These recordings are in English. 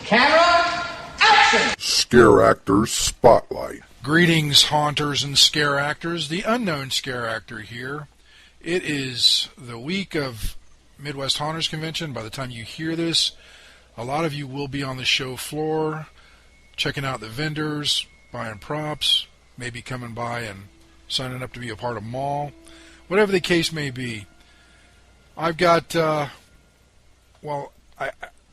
Camera, action! Scare Actors Spotlight. Greetings, haunters and scare actors. The unknown scare actor here. It is the week of Midwest Haunters Convention. By the time you hear this, a lot of you will be on the show floor, checking out the vendors, buying props, maybe coming by and signing up to be a part of mall. Whatever the case may be. I've got,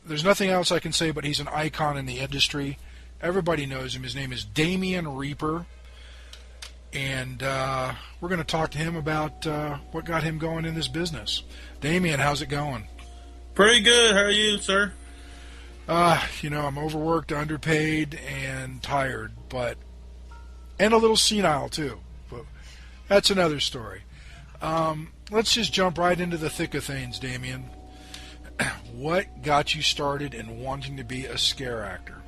there's nothing else I can say, but he's an icon in the industry. Everybody knows him. His name is Damien Reaper. And we're going to talk to him about what got him going in this business. Damien, how's it going? Pretty good. How are you, sir? I'm overworked, underpaid, and tired, and a little senile, too. But that's another story. Let's just jump right into the thick of things, Damien. What got you started in wanting to be a scare actor?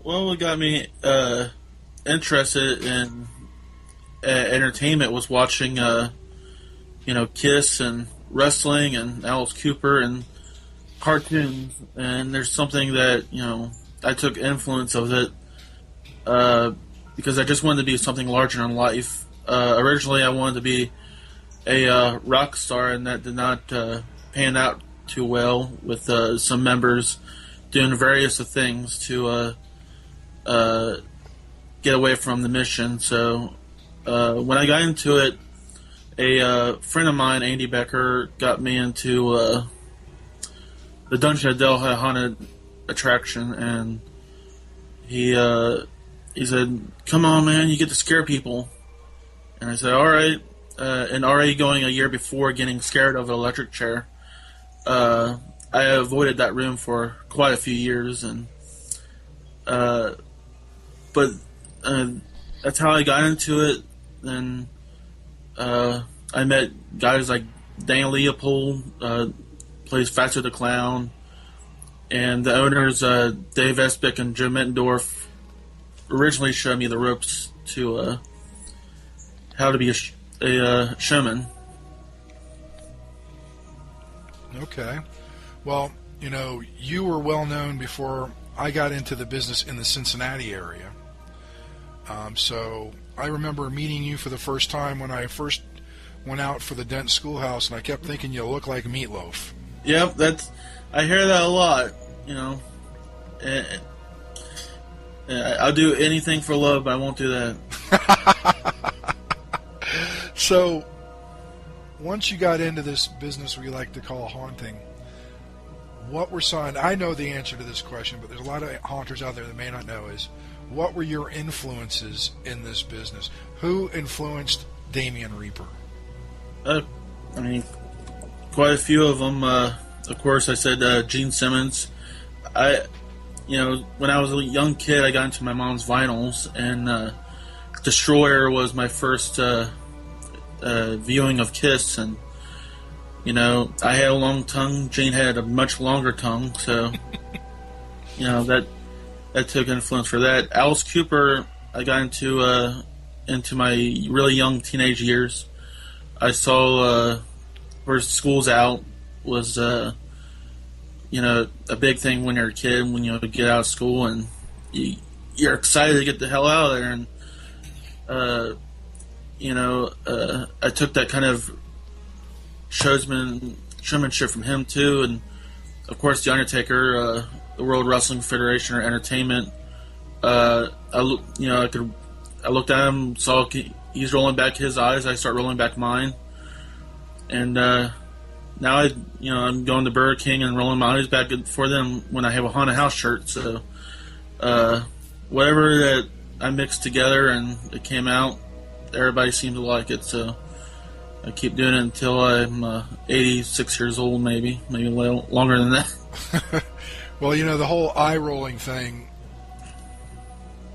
Well, what got me interested in entertainment was watching, Kiss and wrestling and Alice Cooper and cartoons. And there's something that, I took influence of it because I just wanted to be something larger in life. Originally, I wanted to be a rock star, and that did not pan out too well with some members doing various things to get away from the mission. So when I got into it, a friend of mine, Andy Becker, got me into the Dungeon of Delhi haunted attraction, and he said, "Come on, man, you get to scare people." And I said, "All right." And already going a year before getting scared of an electric chair, I avoided that room for quite a few years, and but that's how I got into it. And I met guys like Dan Leopold, plays Fatso the Clown, and the owners Dave Esbick and Joe Mittendorf originally showed me the ropes to how to be a showman. Okay. Well, you were well known before I got into the business in the Cincinnati area. So I remember meeting you for the first time when I first went out for the Dent Schoolhouse, and I kept thinking you look like Meatloaf. Yep, I hear that a lot. I'll do anything for love, but I won't do that. So, once you got into this business we like to call haunting, what were some, I know the answer to this question, but there's a lot of haunters out there that may not know, is what were your influences in this business? Who influenced Damien Reaper? Quite a few of them. Of course, I said Gene Simmons. When I was a young kid, I got into my mom's vinyls, and Destroyer was my first viewing of Kiss, and I had a long tongue. Gene had a much longer tongue, so that took influence for that. Alice Cooper, I got into my really young teenage years. I saw First School's Out was a big thing when you're a kid, when you get out of school and you're excited to get the hell out of there, and I took that kind of showmanship from him too. And of course, The Undertaker, the World Wrestling Federation or Entertainment. I looked at him, saw he's rolling back his eyes. I start rolling back mine, and now I'm going to Burger King and rolling my eyes back for them when I have a haunted house shirt. So whatever that I mixed together and it came out, everybody seemed to like it. So I keep doing it until I'm 86 years old, maybe a little longer than that. Well, the whole eye-rolling thing,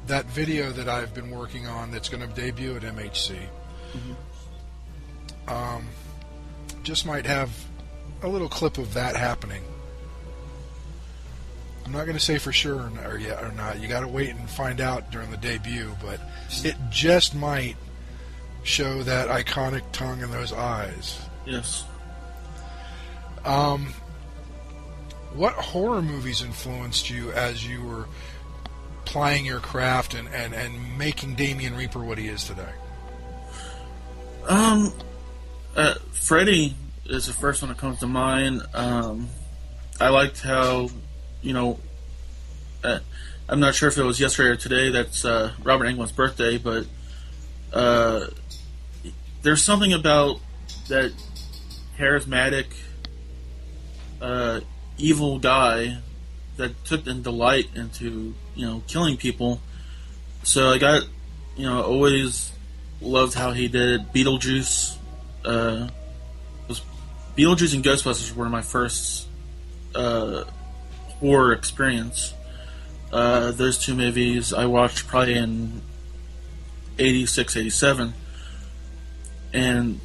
that video that I've been working on that's going to debut at MHC, just might have a little clip of that happening. I'm not going to say for sure or not. You got to wait and find out during the debut, but it just might show that iconic tongue and those eyes. Yes. what horror movies influenced you as you were plying your craft and making Damien Reaper what he is today? Freddy is the first one that comes to mind. I liked how, I'm not sure if it was yesterday or today. That's Robert Englund's birthday, but there's something about that charismatic, evil guy that took in delight into killing people. So I got always loved how he did Beetlejuice. Beetlejuice and Ghostbusters were my first horror experience. Those two movies I watched probably in 86, 87. And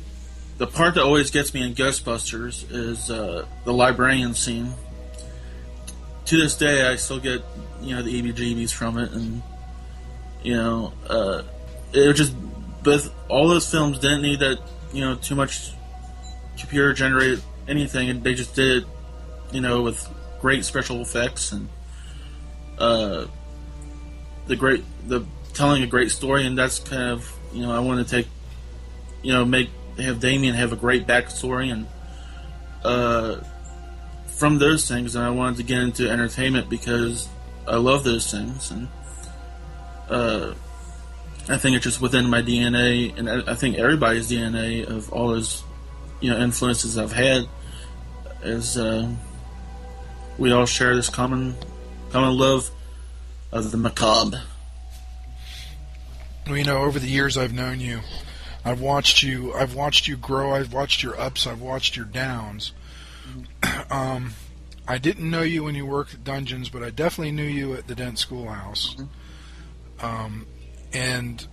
the part that always gets me in Ghostbusters is the librarian scene. To this day, I still get the EBGBs from it, and it was just. But all those films didn't need that too much computer generated anything, and they just did it with great special effects and the telling a great story. And that's kind of I want to take have Damien have a great backstory, and from those things, and I wanted to get into entertainment because I love those things, and I think it's just within my DNA, and I think everybody's DNA of all those influences I've had is we all share this common love of the macabre. Well, over the years I've known you, I've watched you grow. I've watched your ups. I've watched your downs. I didn't know you when you worked at Dungeons, but I definitely knew you at the Dent Schoolhouse. And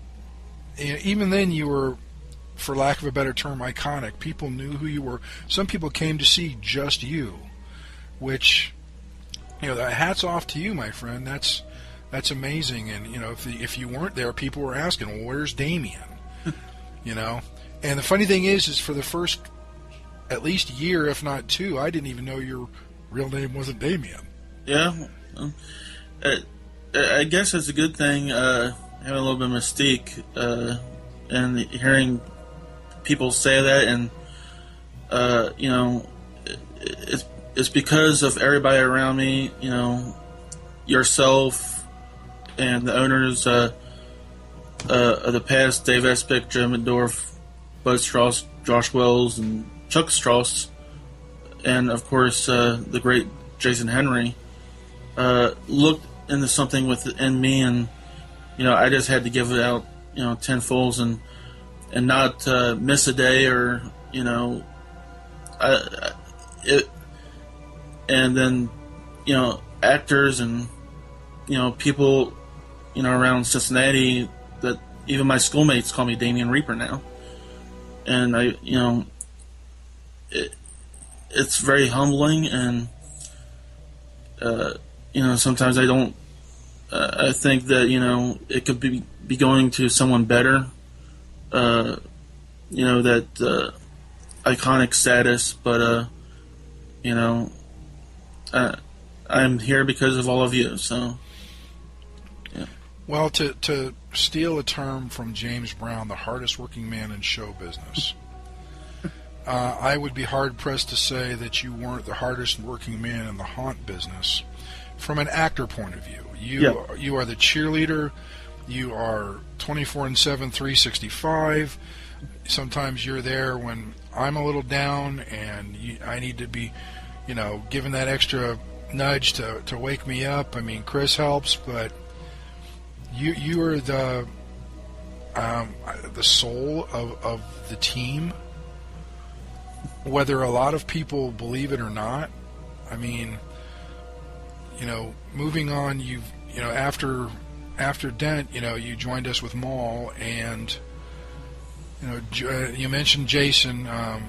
even then, you were, for lack of a better term, iconic. People knew who you were. Some people came to see just you, which, hats off to you, my friend. That's amazing. And if you weren't there, people were asking, "Well, where's Damien?" And the funny thing is for the first at least year, if not two, I didn't even know your real name wasn't Damien. Yeah, I guess it's a good thing having a little bit of mystique and hearing people say that, and it's because of everybody around me, yourself and the owners of the past, Dave Espick, Joe McDorff, Bud Strauss, Josh Wells, and Chuck Strauss, and of course the great Jason Henry, looked into something within me, and I just had to give it out 10 fulls and not miss a day, or and then actors and people around Cincinnati, that even my schoolmates call me Damien Reaper now, and it's very humbling, and sometimes I don't. I think that it could be going to someone better. That iconic status, but I'm here because of all of you. So, yeah. Well, to steal a term from James Brown, the hardest working man in show business. I would be hard-pressed to say that you weren't the hardest working man in the haunt business from an actor point of view. You are the cheerleader. You are 24/7, 365. Sometimes you're there when I'm a little down and I need to be, given that extra nudge to wake me up. I mean, Chris helps, but you are the soul of the team. Whether a lot of people believe it or not, I mean, moving on, after Dent, you joined us with Maul, and you mentioned Jason. I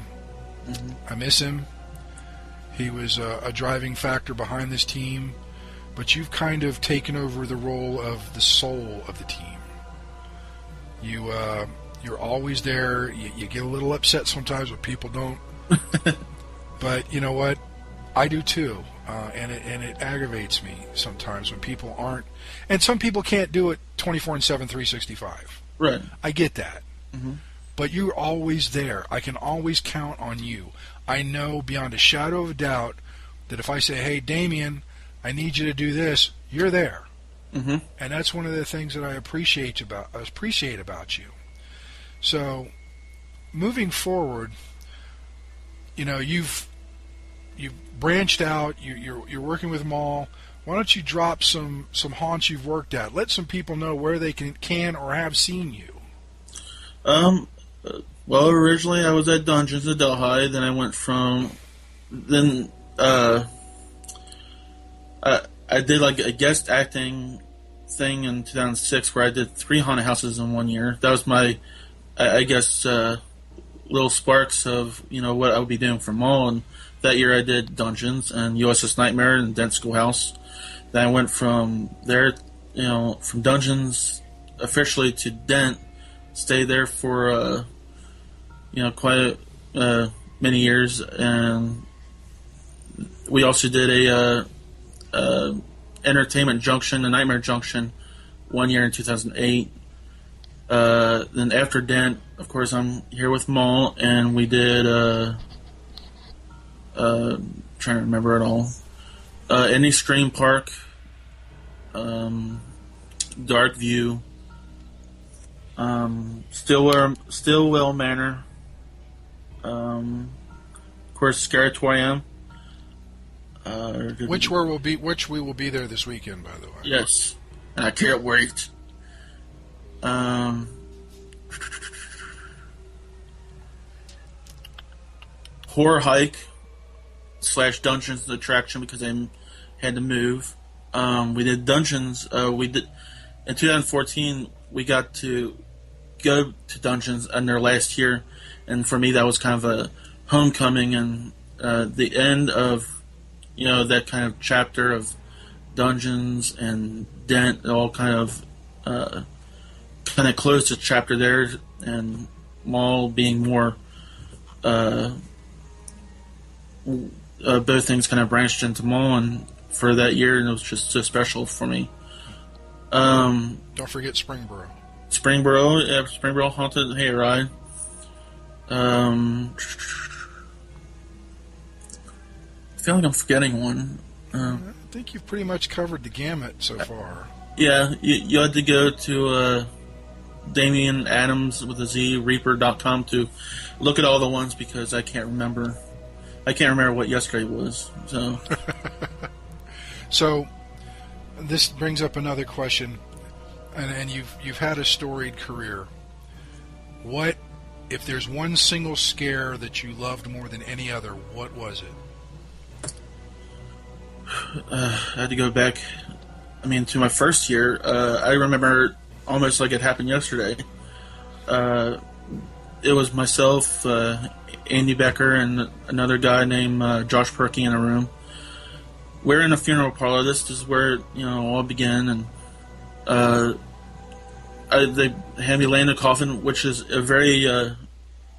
miss him. He was a driving factor behind this team, but you've kind of taken over the role of the soul of the team. You're always there. You get a little upset sometimes when people don't. But you know what? I do too. and it aggravates me sometimes when people aren't, and some people can't do it 24/7, 365. Right. I get that. Mm-hmm. But you're always there. I can always count on you. I know beyond a shadow of a doubt that if I say, hey, Damien, I need you to do this, you're there. Mm-hmm. And that's one of the things that I appreciate about you. So, moving forward, you've branched out. You're working with Maul. Why don't you drop some haunts you've worked at? Let some people know where they can or have seen you. Well, originally I was at Dungeons at Delhi. Then I went from I did like a guest acting thing in 2006 where I did 3 haunted houses in 1 year. That was my, I guess, little sparks of what I would be doing for Maul. And that year I did Dungeons and USS Nightmare and Dent Schoolhouse. Then I went from there, from Dungeons officially to Dent. Stayed there for quite many years, and we also did a Entertainment Junction, a Nightmare Junction, 1 year in 2008. Then after Dent, of course, I'm here with Maul, and we did trying to remember it all. Any Stream Park, Dark View, Stillwell Manor, of course, Scaratorium. Which we will be there this weekend, by the way. Yes, and I can't wait. Horror Hike / Dungeons attraction because I had to move. We did Dungeons. We did in 2014. We got to go to Dungeons in their last year, and for me that was kind of a homecoming and the end of that kind of chapter of Dungeons and Dent. All kind of closed the chapter there, and Maul being more both things kind of branched into Maul, and for that year, and it was just so special for me. Don't forget Springboro. Springboro Haunted Hayride. I feel like I'm forgetting one. I think you've pretty much covered the gamut so far. Yeah, you had to go to Damien Adams with a Z, Reaper.com to look at all the ones because I can't remember. I can't remember what yesterday was. So, so this brings up another question, and you've had a storied career. What if there's one single scare that you loved more than any other? What was it? I had to go back. To my first year. I remember almost like it happened yesterday. It was myself, Andy Becker, and another guy named Josh Perky in a room. We're in a funeral parlor. This is where all began, and they had me lay in a coffin, which is a very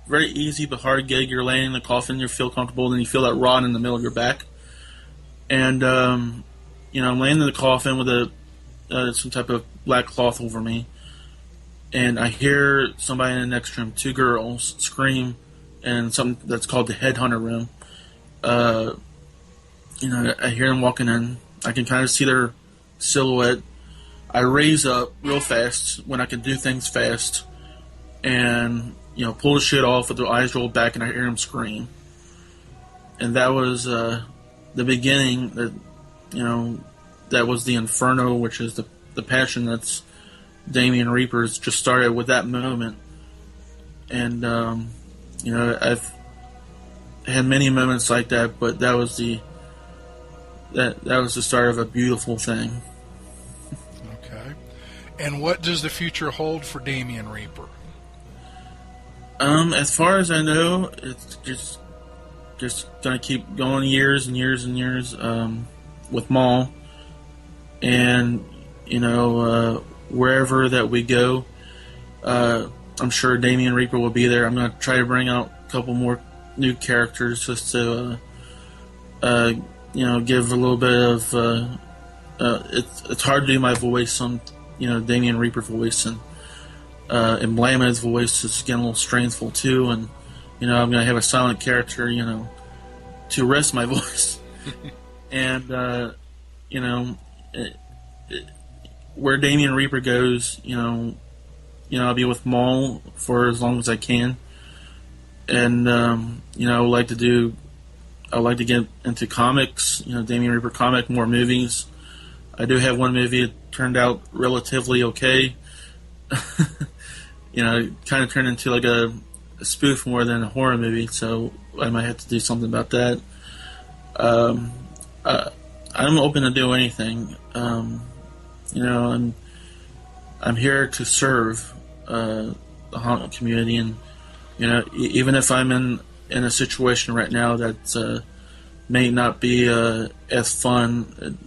very easy but hard gig. You're laying in the coffin, you feel comfortable, then you feel that rod in the middle of your back, and I'm laying in the coffin with some type of black cloth over me, and I hear somebody in the next room, 2 girls, scream in something that's called the headhunter room. I hear them walking in. I can kind of see their silhouette. I raise up real fast when I can do things fast, and pull the shit off with their eyes rolled back, and I hear them scream. And that was the beginning. That was the Inferno, which is the passion that's Damien Reaper's just started with that moment. And I've had many moments like that, but that was the start of a beautiful thing. Okay. And what does the future hold for Damien Reaper? As far as I know, it's just gonna keep going years and years and years with Maul, and wherever that we go, I'm sure Damien Reaper will be there. I'm gonna try to bring out a couple more new characters just to give a little bit of. It's hard to do my voice on, Damien Reaper voice, and Blamad's voice is getting a little strengthful too, and I'm gonna have a silent character, to rest my voice, and where Damien Reaper goes, I'll be with Maul for as long as I can, and I would like to get into comics, Damien Reaper comic, more movies. I do have one movie that turned out relatively okay. It kind of turned into like a spoof more than a horror movie, so I might have to do something about that. I'm open to do anything. I'm here to serve the haunt community, and even if I'm in a situation right now that may not be as fun,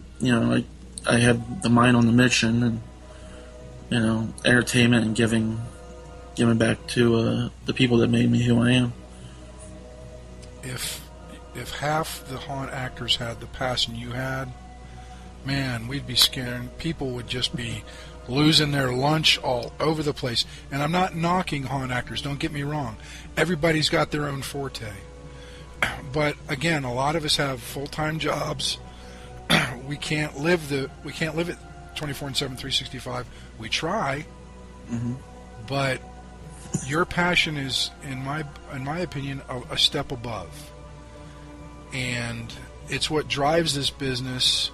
I have the mind on the mission, and entertainment and giving back to the people that made me who I am. If half the haunt actors had the passion you had, man, we'd be scared. People would just be losing their lunch all over the place. And I'm not knocking haunt actors, don't get me wrong. Everybody's got their own forte. But again, a lot of us have full-time jobs. We can't live it 24/7, 365. We try, but your passion is, in my opinion, a step above, and it's what drives this business.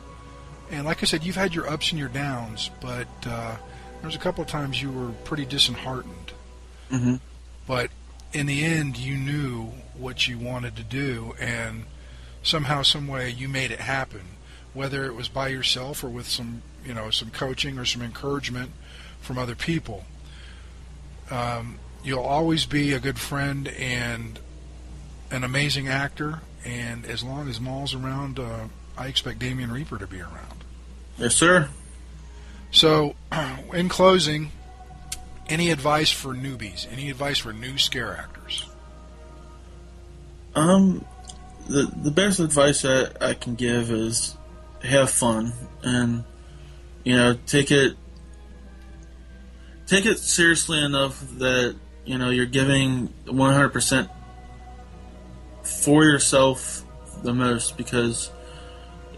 And like I said, you've had your ups and your downs, but there was a couple of times you were pretty disheartened. But in the end, you knew what you wanted to do, and somehow, some way, you made it happen. Whether it was by yourself or with some coaching or some encouragement from other people. You'll always be a good friend and an amazing actor, and as long as Maul's around, I expect Damien Reaper to be around. Yes, sir. So, in closing, any advice for newbies? Any advice for new scare actors? The best advice that I can give is have fun, and take it seriously enough that you're giving 100% for yourself the most, because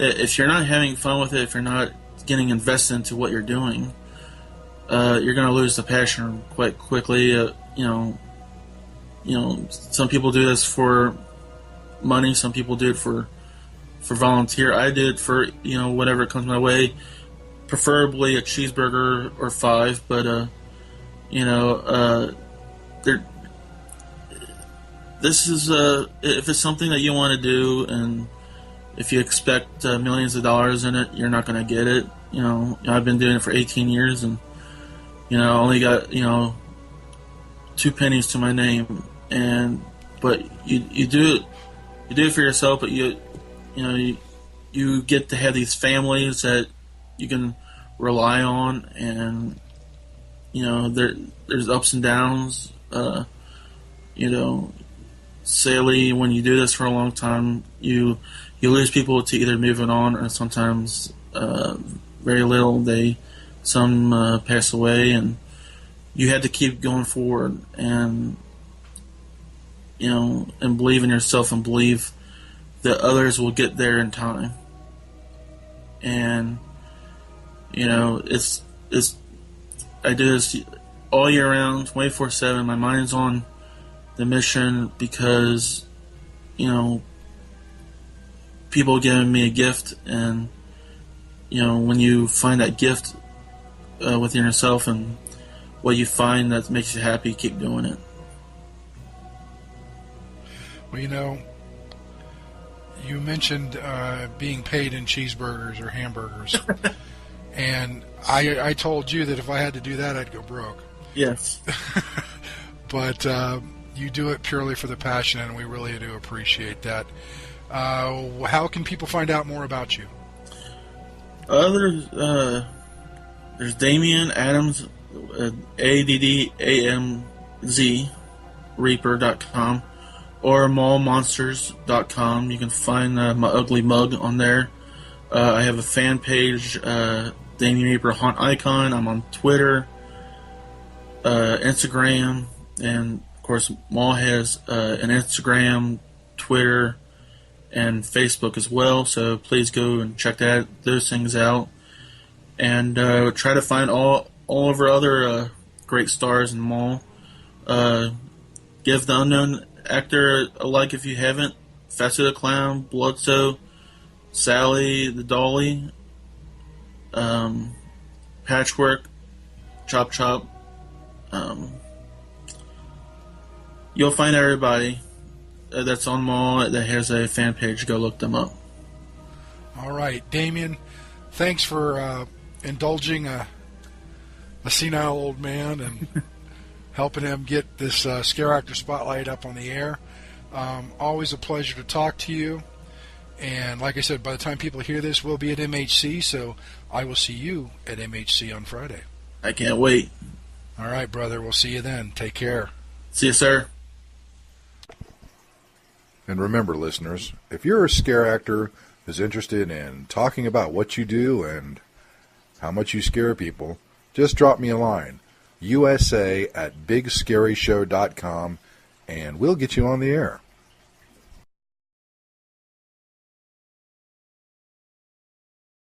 if you're not having fun with it, if you're not getting invested into what you're doing, you're going to lose the passion quite quickly. Some people do this for money, some people do it for volunteer. I did for whatever comes my way, preferably a cheeseburger or 5. But this is if it's something that you want to do, and if you expect millions of dollars in it, you're not going to get it. I've been doing it for 18 years, and I only got 2 pennies to my name, but you do it for yourself, but you get to have these families that you can rely on, and there's ups and downs. Sadly, when you do this for a long time, you lose people to either moving on, or sometimes very little. Some pass away, and you have to keep going forward, and and believe in yourself, and believe that others will get there in time. And I do this all year round, 24/7. My mind's on the mission, because people giving me a gift, and when you find that gift within yourself, and what you find that makes you happy, keep doing it. Well, you mentioned being paid in cheeseburgers or hamburgers, and I told you that if I had to do that, I'd go broke. Yes. But you do it purely for the passion, and we really do appreciate that. How can people find out more about you? There's Damien Adams, ADDAMZ, Reaper.com. or mallmonsters.com. You can find my ugly mug on there. I have a fan page, Damien Reaper Haunt Icon. I'm on Twitter, Instagram, and of course Mall has an Instagram, Twitter, and Facebook as well. So please go and check those things out, and try to find all of our other great stars in Mall. Give the Unknown Actor a like if you haven't. Fatso the Clown, Bloodso, Sally the Dolly, Patchwork, Chop Chop. You'll find everybody that's on Mall that has a fan page. Go look them up. All right, Damien, thanks for indulging a senile old man and helping him get this Scare Actor Spotlight up on the air. Always a pleasure to talk to you. And like I said, by the time people hear this, we'll be at MHC, so I will see you at MHC on Friday. I can't wait. All right, brother. We'll see you then. Take care. See you, sir. And remember, listeners, if you're a scare actor who's interested in talking about what you do and how much you scare people, just drop me a line, USA@BigScaryShow.com, and we'll get you on the air.